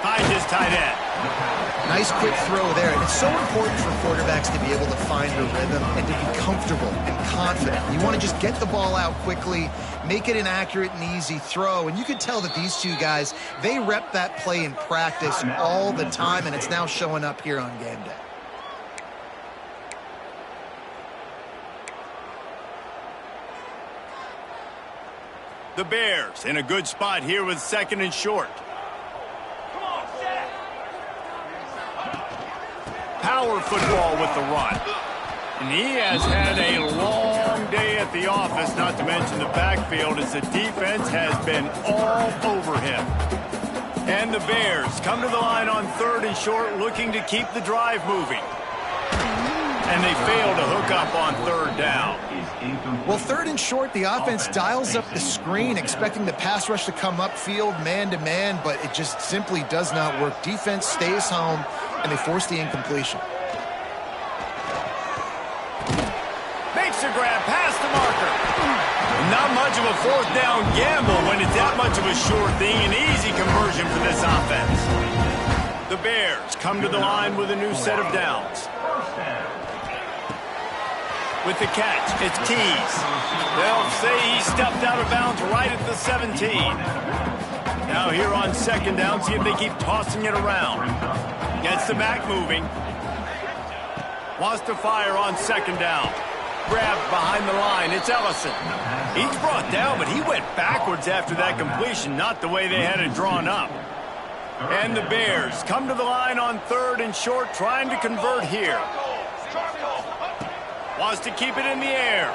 Finds his tight end. Nice quick throw there. And it's so important for quarterbacks to be able to find a rhythm and to be comfortable and confident. You want to just get the ball out quickly, make it an accurate and easy throw. And you can tell that these 2 guys, they rep that play in practice all the time, and it's now showing up here on game day. The Bears in a good spot here with 2nd and short. Power football with the run. And he has had a long day at the office, not to mention the backfield, as the defense has been all over him. And the Bears come to the line on 3rd and short, looking to keep the drive moving. And they fail to hook up on 3rd down. Well, 3rd and short, the offense dials up the screen, expecting the pass rush to come upfield man-to-man, but it just simply does not work. Defense stays home, and they force the incompletion. Makes a grab past the marker. Not much of a 4th down gamble when it's that much of a sure thing. An easy conversion for this offense. The Bears come to the line with a new set of downs. With the catch, it's Tease. They'll say he stepped out of bounds right at the 17. Now here on 2nd down, see if they keep tossing it around. Gets the back moving. Wants to fire on 2nd down. Grabbed behind the line, it's Ellison. He's brought down, but he went backwards after that completion, not the way they had it drawn up. And the Bears come to the line on 3rd and short, trying to convert here. Wants to keep it in the air.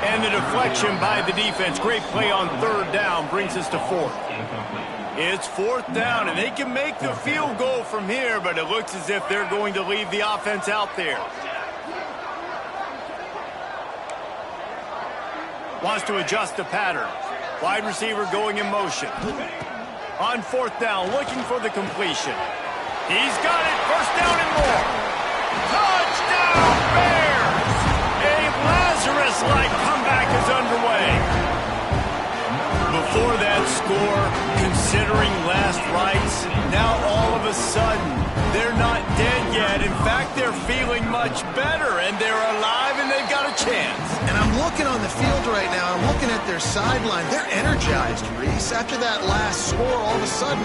And the deflection by the defense. Great play on 3rd down brings us to 4th. It's 4th down, and they can make the field goal from here, but it looks as if they're going to leave the offense out there. Wants to adjust the pattern. Wide receiver going in motion. On 4th down, looking for the completion. He's got it. 1st down and more. Touchdown, Bears! A Lazarus-like comeback is underway. Before that score, considering last rites, now all of a sudden, they're not dead yet. In fact, they're feeling much better, and they're alive, and they've got a chance. And I'm looking on the field right now. I'm looking at their sideline. They're energized, Reese. After that last score, all of a sudden,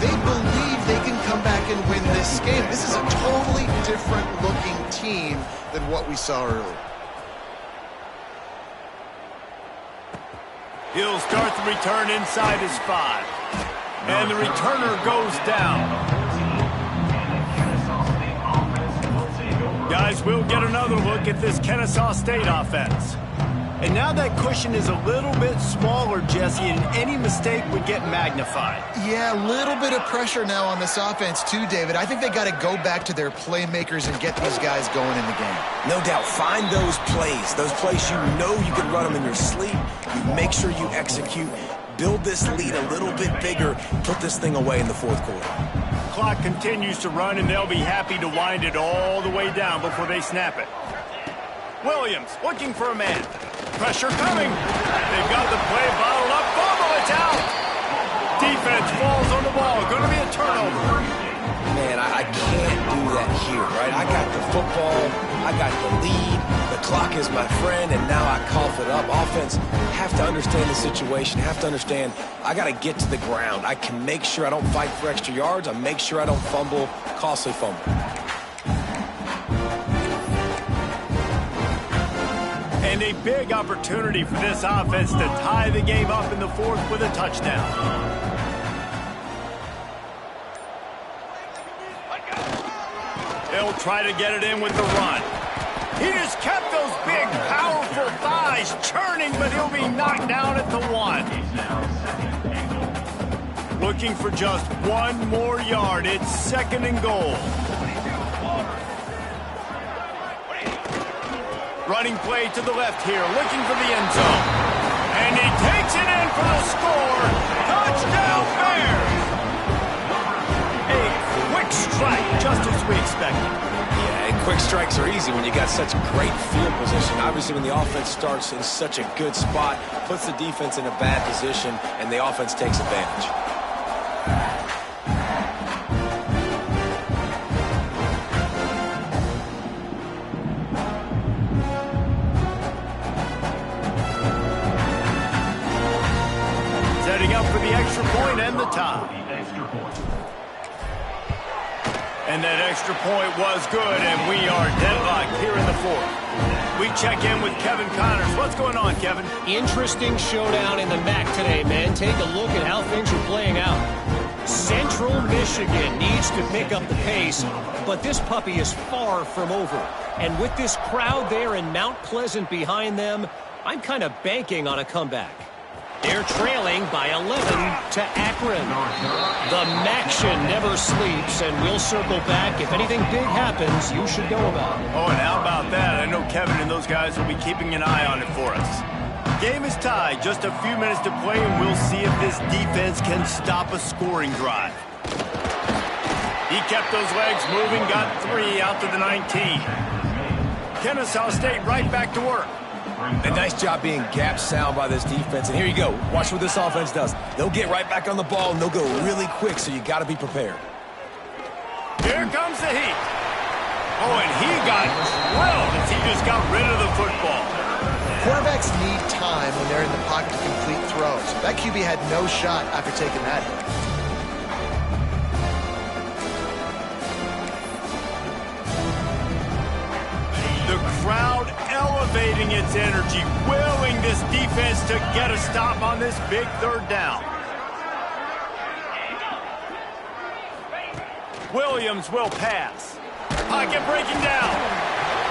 they believe they can come back and win this game. This is a totally different-looking team than what we saw earlier. He'll start the return inside his 5. And the returner goes down. Guys, we'll get another look at this Kennesaw State offense. And now that cushion is a little bit smaller, Jesse, and any mistake would get magnified. Yeah, a little bit of pressure now on this offense too, David. I think they got to go back to their playmakers and get these guys going in the game. No doubt. Find those plays you know you can run them in your sleep. You make sure you execute. Build this lead a little bit bigger. Put this thing away in the fourth quarter. Clock continues to run, and they'll be happy to wind it all the way down before they snap it. Williams looking for a man. Pressure coming. They've got the play bottled up. Fumble, it's out. Defense falls on the ball. Going to be a turnover. Man, I can't do that here, right? I got the football. I got the lead. The clock is my friend, and now I cough it up. Offense have to understand the situation, have to understand I got to get to the ground. I can make sure I don't fight for extra yards. I make sure I don't fumble, costly fumble. And a big opportunity for this offense to tie the game up in the fourth with a touchdown. They'll try to get it in with the run. He just kept those big, powerful thighs churning, but he'll be knocked down at the 1. Looking for just one more yard. It's 2nd and goal. Running play to the left here, looking for the end zone. And he takes it in for the score. Touchdown Bears! A quick strike, just as we expected. Yeah, and quick strikes are easy when you got such great field position. Obviously, when the offense starts in such a good spot, puts the defense in a bad position, and the offense takes advantage. Setting up for the extra point and the tie. And that extra point was good, and we are deadlocked here in the fourth. We check in with Kevin Connors. What's going on, Kevin? Interesting showdown in the MAC today, man. Take a look at how things are playing out. Central Michigan needs to pick up the pace, but this puppy is far from over. And with this crowd there in Mount Pleasant behind them, I'm kind of banking on a comeback. They're trailing by 11 to Akron. The Maction never sleeps, and we'll circle back. If anything big happens, you should know about it. Oh, and how about that? I know Kevin and those guys will be keeping an eye on it for us. Game is tied. Just a few minutes to play, and we'll see if this defense can stop a scoring drive. He kept those legs moving, got 3 out to the 19. Kennesaw State right back to work. A nice job being gap sound by this defense. And here you go. Watch what this offense does. They'll get right back on the ball, and they'll go really quick, so you got to be prepared. Here comes the heat. Oh, and he got drilled as he just got rid of the football. Quarterbacks need time when they're in the pocket to complete throws. That QB had no shot after taking that hit. The crowd elevating its energy, willing this defense to get a stop on this big third down. Williams will pass. Pocket breaking down.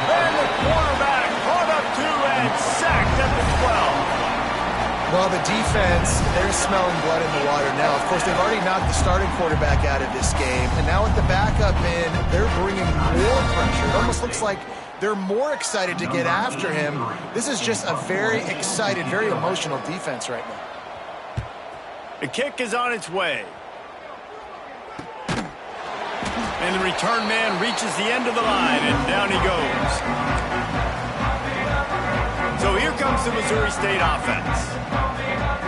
And the quarterback caught up to and sacked at the 12. Well, the defense, they're smelling blood in the water now. Of course, they've already knocked the starting quarterback out of this game. And now with the backup in, they're bringing more pressure. It almost looks like they're more excited to get after him. This is just a very excited, very emotional defense right now. The kick is on its way. And the return man reaches the end of the line, and down he goes. So here comes the Missouri State offense.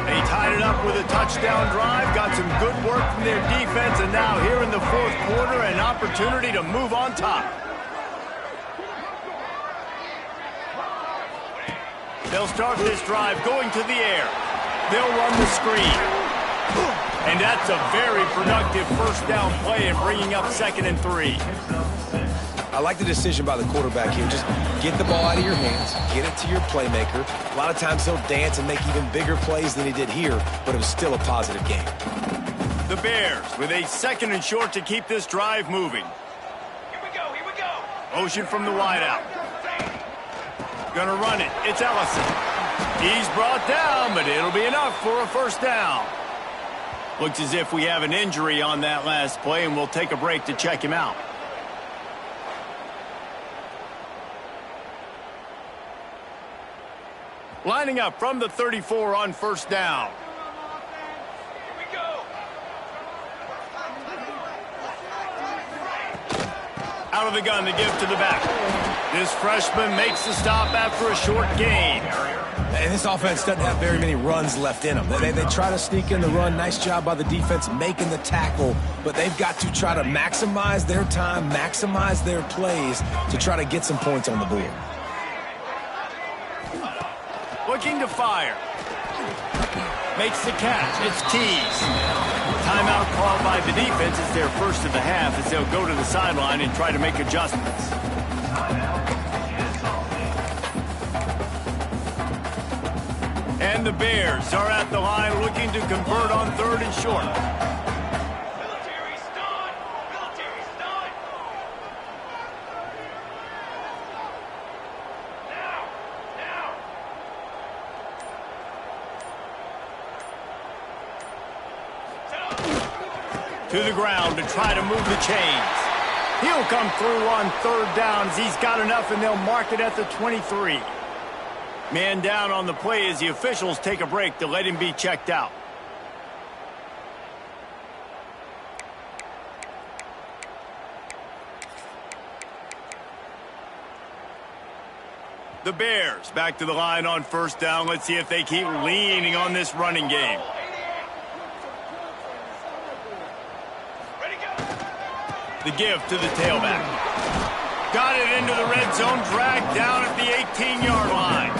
They tied it up with a touchdown drive, got some good work from their defense, and now here in the fourth quarter, an opportunity to move on top. They'll start this drive going to the air. They'll run the screen. And that's a very productive first down play in bringing up 2nd and 3. I like the decision by the quarterback here. Just get the ball out of your hands, get it to your playmaker. A lot of times he'll dance and make even bigger plays than he did here, but it was still a positive game. The Bears with a 2nd and short to keep this drive moving. Here we go, here we go. Motion from the wideout. Gonna run it. It's Ellison. He's brought down, but it'll be enough for a first down. Looks as if we have an injury on that last play, and we'll take a break to check him out. Lining up from the 34 on first down. Here we go. Out of the gun, the give to the back. This freshman makes the stop after a short gain. And this offense doesn't have very many runs left in them. They try to sneak in the run. Nice job by the defense making the tackle. But they've got to try to maximize their time, maximize their plays to try to get some points on the board. Looking to fire. Makes the catch. It's Tees. Timeout called by the defense. It's their first of the half as they'll go to the sideline and try to make adjustments. And the Bears are at the line looking to convert on 3rd and short. Military's done. Military's done. Now. To the ground to try to move the chains. He'll come through on 3rd down as he's got enough, and they'll mark it at the 23. Man down on the play as the officials take a break to let him be checked out. The Bears back to the line on first down. Let's see if they keep leaning on this running game. Ready, go. The give to the tailback. Got it into the red zone, dragged down at the 18-yard line.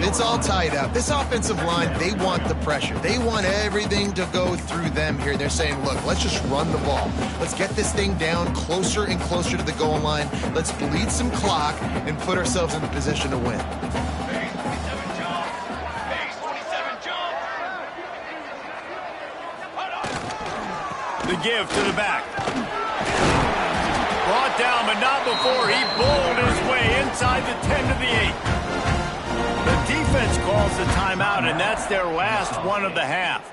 It's all tied up. This offensive line, they want the pressure. They want everything to go through them here. They're saying, look, let's just run the ball. Let's get this thing down closer and closer to the goal line. Let's bleed some clock and put ourselves in the position to win. Base 27 jump. Base 27 jump. The give to the back. Brought down, but not before he bowled his way inside the 10 to the 8. The defense calls the timeout, and that's their last one of the half.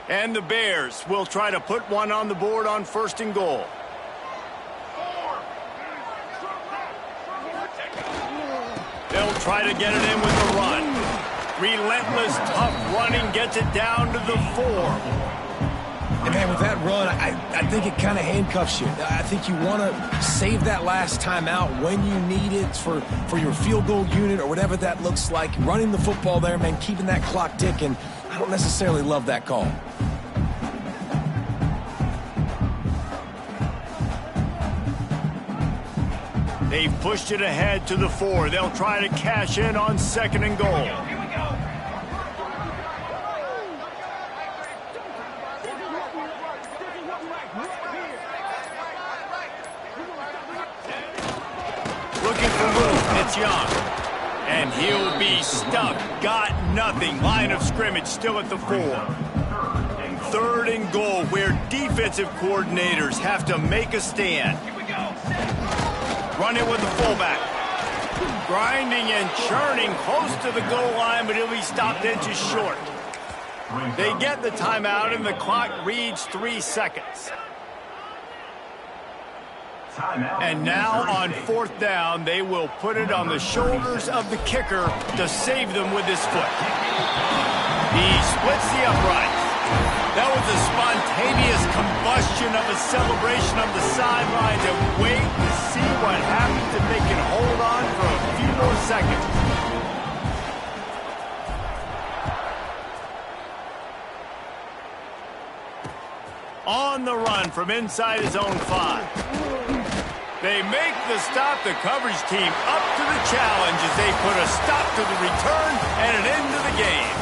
And the Bears will try to put one on the board on 1st and goal. They'll try to get it in with the run. Relentless, tough running gets it down to the 4. And, man, with that run, I think it kind of handcuffs you. I think you want to save that last time out when you need it for your field goal unit or whatever that looks like. Running the football there, man, keeping that clock ticking. I don't necessarily love that call. They've pushed it ahead to the 4. They'll try to cash in on 2nd and goal. Here we go. Looking for room. It's Young. And he'll be stuck. Got nothing. Line of scrimmage still at the 4. 3rd and goal where defensive coordinators have to make a stand. Here we go. Run it with the fullback. Grinding and churning close to the goal line, but he'll be stopped inches short. They get the timeout, and the clock reads 3 seconds. And now on 4th down, they will put it on the shoulders of the kicker to save them with his foot. He splits the uprights. That was a spontaneous combustion of a celebration of the sidelines, and wait to see what happens if they can hold on for a few more seconds. On the run from inside his own 5. They make the stop. The coverage team up to the challenge as they put a stop to the return and an end to the game.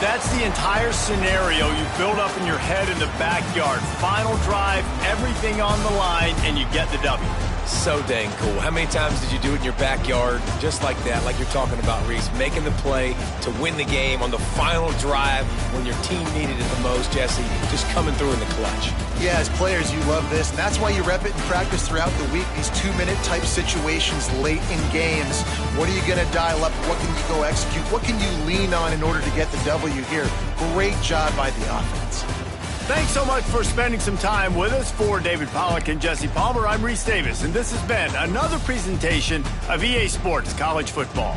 That's the entire scenario you build up in your head in the backyard. Final drive, everything on the line, and you get the W. So dang cool. How many times did you do it in your backyard just like that, like you're talking about, Reese, making the play to win the game on the final drive when your team needed it the most, Jesse, just coming through in the clutch. Yeah, as players, you love this, and that's why you rep it in practice throughout the week, these 2-minute type situations late in games. What are you going to dial up? What can you go execute? What can you lean on in order to get the W here? Great job by the offense. Thanks so much for spending some time with us. For David Pollack and Jesse Palmer, I'm Reese Davis, and this has been another presentation of EA Sports College Football.